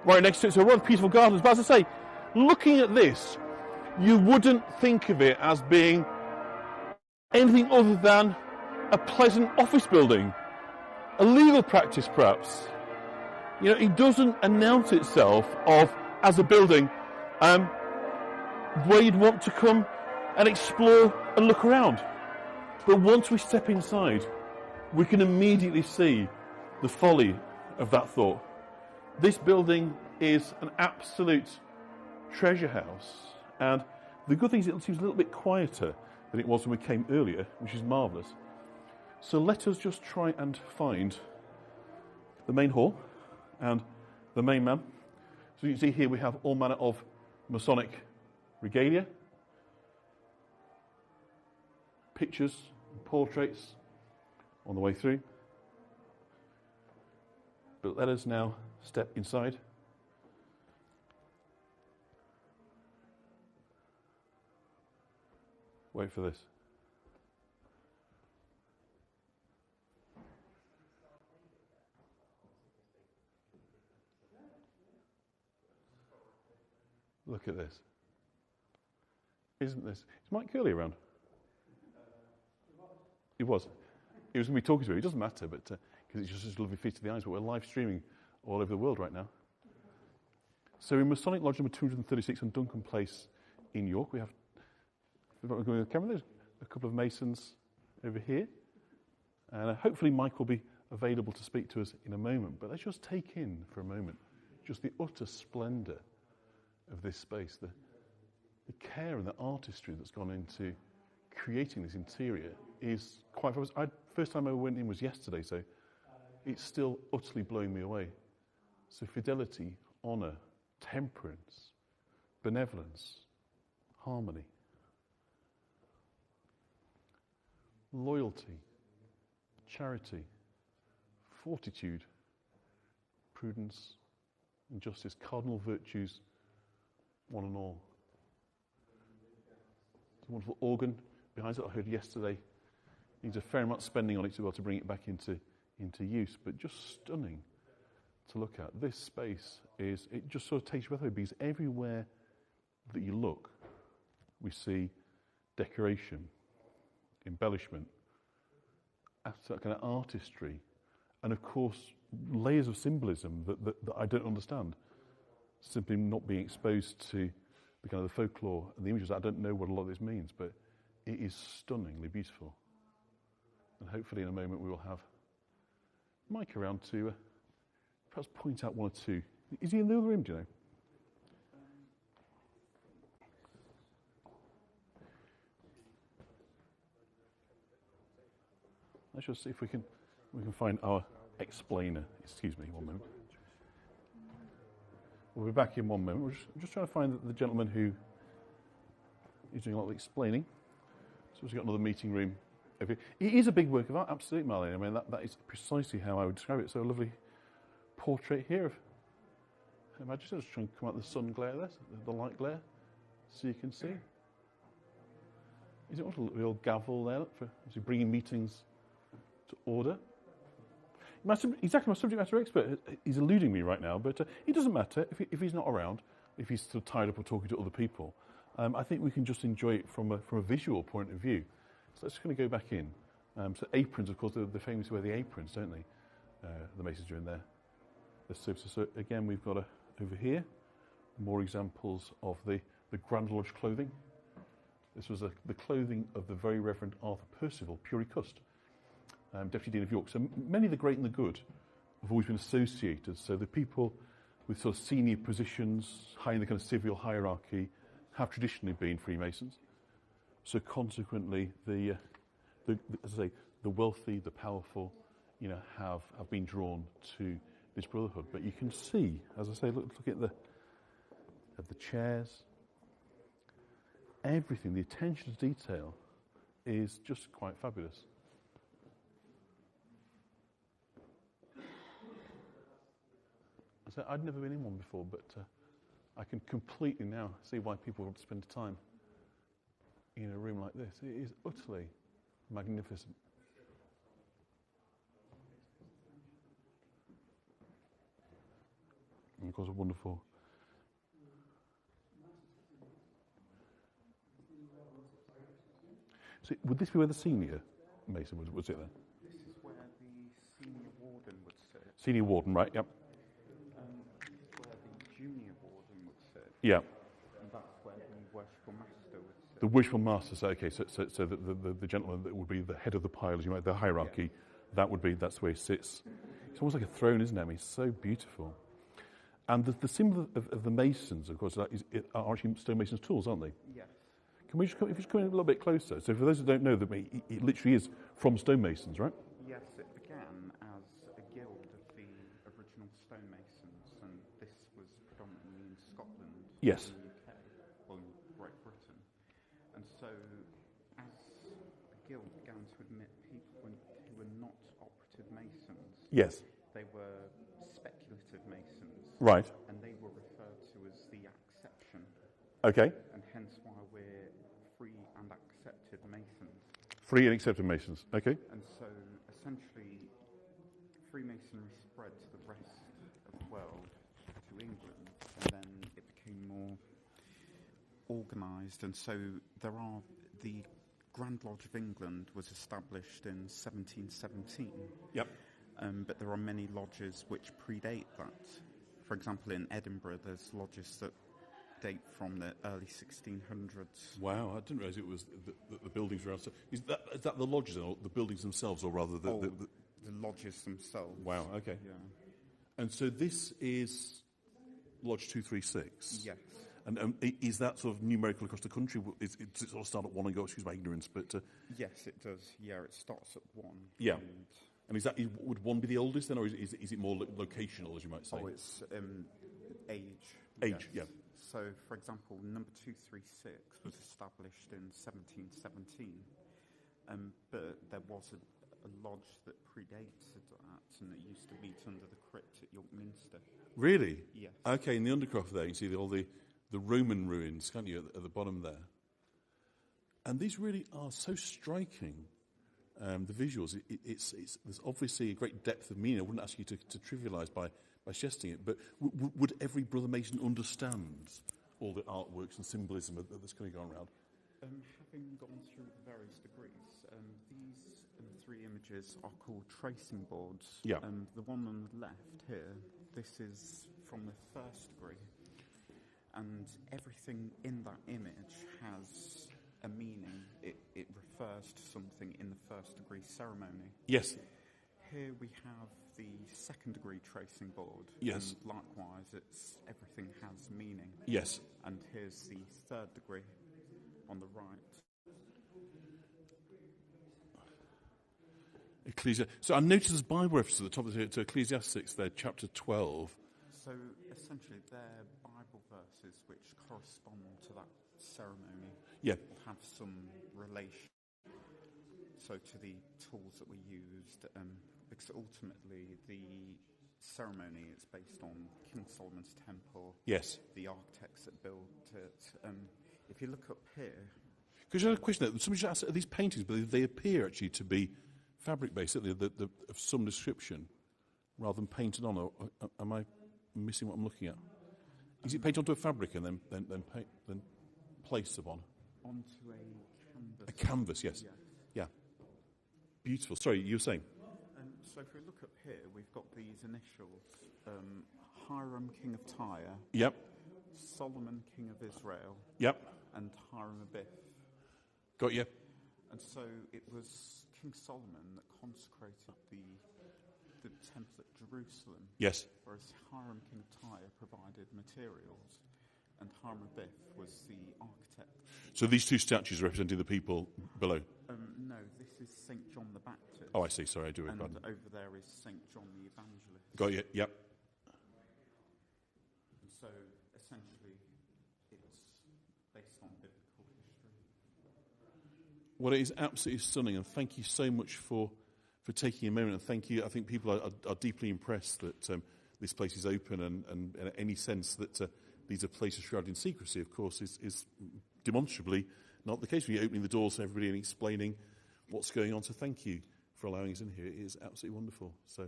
right next to it, so a lot of peaceful gardens. But as I say, looking at this, you wouldn't think of it as being anything other than a pleasant office building, a legal practice perhaps. You know, it doesn't announce itself as a building where you'd want to come and explore and look around. But once we step inside, we can immediately see the folly of that thought. This building is an absolute treasure house, and the good thing is it seems a little bit quieter than it was when we came earlier, which is marvellous. So let us just try and find the main hall and the main man. So you can see here we have all manner of Masonic regalia, pictures, portraits on the way through. But let us now step inside. Wait for this. Look at this. Isn't this? Is Mike Curley around? He was. He was going to be talking to me. It doesn't matter, but because it's just a lovely feast of the eyes. But we're live streaming all over the world right now. So in Masonic Lodge number 236 on Duncombe Place in York, we have. Going to the camera. There's a couple of Masons over here, and hopefully Mike will be available to speak to us in a moment. But let's just take in for a moment just the utter splendour of this space, the care and the artistry that's gone into creating this interior is quite fabulous. First time I went in was yesterday, so it's still utterly blowing me away. So fidelity, honour, temperance, benevolence, harmony, loyalty, charity, fortitude, prudence, and justice, cardinal virtues, one and all. It's a wonderful organ behind it. I heard yesterday needs a fair amount of spending on it to be able to bring it back into use, but just stunning to look at. This space it just sort of takes your breath away, because everywhere that you look, we see decoration, embellishment, that kind of artistry, and of course layers of symbolism that I don't understand. Simply not being exposed to the kind of the folklore and the images. I don't know what a lot of this means, but it is stunningly beautiful. And hopefully in a moment we will have Mike around to perhaps point out one or two. Is he in the other room, do you know? Let's just see if we can find our explainer. Excuse me, one moment. We'll be back in one moment. We're just trying to find the gentleman who is doing a lot of explaining. So we've got another meeting room over here. It is a big work of art, absolutely, Marlene. I mean, that is precisely how I would describe it. So a lovely portrait here of Her Majesty. Just trying to come out the sun glare there, the light glare, so you can see. Is it what the old gavel there for bringing meetings to order? Exactly, my subject matter expert. He's eluding me right now, but it doesn't matter if he's not around, if he's still tied up or talking to other people. I think we can just enjoy it from a visual point of view. So let's just going to go back in. So aprons, of course, they're famous wear the aprons, don't they? The Masons during their services. So again, we've got over here more examples of the Grand Lodge clothing. This was the clothing of the Very Reverend Arthur Percival, Puri Cust, Deputy Dean of York. So many of the great and the good have always been associated. So the people with sort of senior positions, high in the kind of civil hierarchy, have traditionally been Freemasons. So consequently, as I say, the wealthy, the powerful, have been drawn to this brotherhood. But you can see, as I say, look at the chairs. Everything, the attention to detail is just quite fabulous. So I'd never been in one before, but I can completely now see why people would spend time in a room like this. It is utterly magnificent. And of course, a wonderful. So would this be where the senior Mason was it then? This is where the senior warden would sit. Senior warden, right? Yep. This is where the junior warden would sit. Yeah. And that's where the worshipful master would sit. The worshipful master. So okay. So the gentleman that would be the head of the pile, as you might, the hierarchy. Yeah. That's where he sits. It's almost like a throne, isn't it? I mean, it's so beautiful. And the symbol of the masons, of course, are actually stonemasons' tools, aren't they? Yes. Can we just come in a little bit closer? So for those who don't know, it literally is from stonemasons, right? Yes, it began as a guild of the original stonemasons, and this was predominantly in Scotland, yes, in the UK, or in Great Britain. And so, as the guild began to admit people who were not operative masons, yes, they were speculative masons, right, and they were referred to as the exception. Okay. And hence why we're free and accepted masons. Free and accepted masons, okay. And so, essentially, Freemasonry spread to the rest of the world, to England, and then it became more organised. And so, the Grand Lodge of England was established in 1717. Yep. But there are many lodges which predate that. For example, in Edinburgh, there's lodges that date from the early 1600s. Wow, I didn't realise it was the buildings around. So is that the lodges or the buildings themselves, or rather the lodges themselves? Wow, okay. Yeah. And so this is Lodge 236. Yes. And is that sort of numerical across the country? Does it sort of start at one and go? Excuse my ignorance, but yes, it does. Yeah, it starts at one. Yeah. And would one be the oldest then, or is it more locational, as you might say? Oh, it's age. Age, yes. yeah. So, for example, number 236 was established in 1717, but there was a lodge that predated that, and it used to meet under the crypt at York Minster. Really? Yes. Okay, in the Undercroft there, you see all the Roman ruins, can't you, at the bottom there? And these really are so striking, the visuals. There's obviously a great depth of meaning. I wouldn't ask you to trivialise by suggesting it, but would every Brother Mason understand all the artworks and symbolism that's going to go around? Having gone through the various degrees, these three images are called tracing boards. Yeah. The one on the left here, this is from the first degree, and everything in that image has a meaning. It refers to something in the first degree ceremony. Yes. Here we have the second degree tracing board. Yes. And likewise, everything has meaning. Yes. And here's the third degree on the right. So I noticed there's Bible references at the top of to Ecclesiastics there, chapter 12. So essentially they're Bible verses which correspond to that ceremony. Yeah. Or have some relation. So to the tools that were used, because ultimately the ceremony is based on King Solomon's temple. Yes. The architects that built it. If you look up here. Because you had a question there. Somebody should ask, are these paintings, but they appear actually to be fabric-based, of some description, rather than painted on. Or am I missing what I'm looking at? Is it painted onto a fabric and then placed upon? Onto a canvas. A canvas, yes. Yeah. Beautiful. Sorry, you were saying? So if we look up here, we've got these initials. Hiram, King of Tyre. Yep. Solomon, King of Israel. Yep. And Hiram Abiff. Got you. And so it was King Solomon that consecrated the temple at Jerusalem. Yes. Whereas Hiram, King of Tyre, provided materials, and Hiram Abiff was the architect. So these two statues representing the people below? No, this is St. John the Baptist. Oh, I see. Sorry, I do. And over there is St. John the Evangelist. Got you. Yep. And so essentially it's based on biblical history. Well, it is absolutely stunning, and thank you so much for taking a moment, and thank you. I think people are deeply impressed that this place is open, and any sense that these are places shrouded in secrecy, of course, is demonstrably not the case. When you're opening the doors to everybody and explaining what's going on, so thank you for allowing us in here. It is absolutely wonderful. So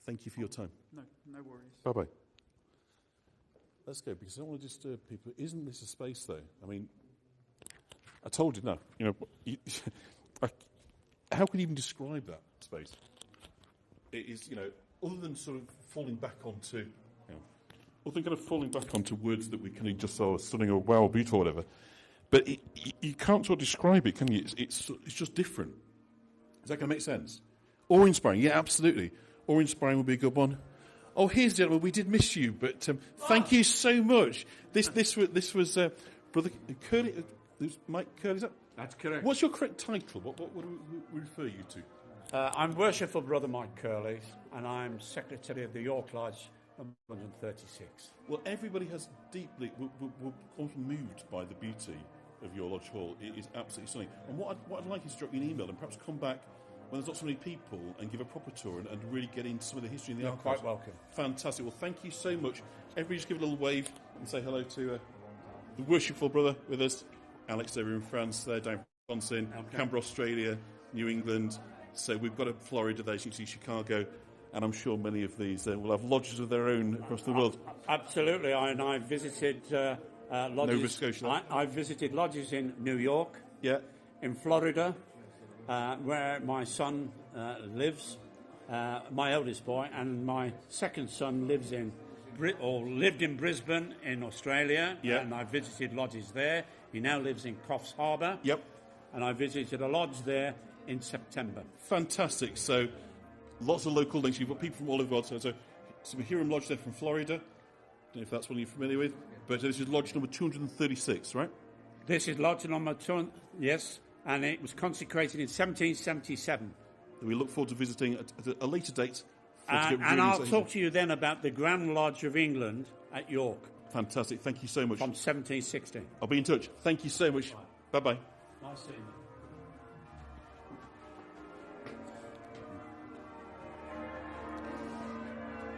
thank you for your time. No worries. Bye-bye. let's go, because I don't want to disturb people. Isn't this a space, though? I mean, I told you, no. You know, how can you even describe that space? It is, you know, other than sort of falling back onto, you know, other than kind of falling back onto words that we kind of just saw, stunning or wow, beautiful or whatever. But you can't sort of describe it, can you? It's just different. Is that going to make sense? Awe-inspiring, yeah, absolutely. Awe-inspiring would be a good one. Oh, here's the gentleman. We did miss you, but thank you so much. This was Brother Curly. Mike Curly, is that? That's correct. What's your correct title? What do we refer you to? I'm Worshipful Brother Mike Curley, and I'm Secretary of the York Lodge, 136. Well, everybody has deeply, we're almost moved by the beauty of your lodge hall. It is absolutely stunning. And what I'd like is to drop you an email and perhaps come back when there's not so many people and give a proper tour and really get into some of the history in the archives. Quite welcome. Fantastic. Well, thank you so much. Everybody just give a little wave and say hello to the worshipful brother with us, Alex over in France, there down in Wisconsin, Canberra, Australia, New England. So we've got a Florida there, you can see Chicago, and I'm sure many of these will have lodges of their own across the world. Absolutely. I visited lodges. Nova Scotia. I visited lodges in New York, Yeah. in Florida, where my son lives, my eldest boy, and my second son lives in lived in Brisbane in Australia, and I visited lodges there. He now lives in Coffs Harbour. Yep. And I visited a lodge there in September. Fantastic. So lots of local links. You've got people from all over the world. So we hear him lodge there from Florida. I don't know if that's one you're familiar with. But this is lodge number 236, right? This is lodge number 2, yes, and it was consecrated in 1777. We look forward to visiting at a later date. And I'll talk to you then about the Grand Lodge of England at York. Fantastic. Thank you so much. From 1760. I'll be in touch. Thank you so much. Bye-bye. Nice seeing you.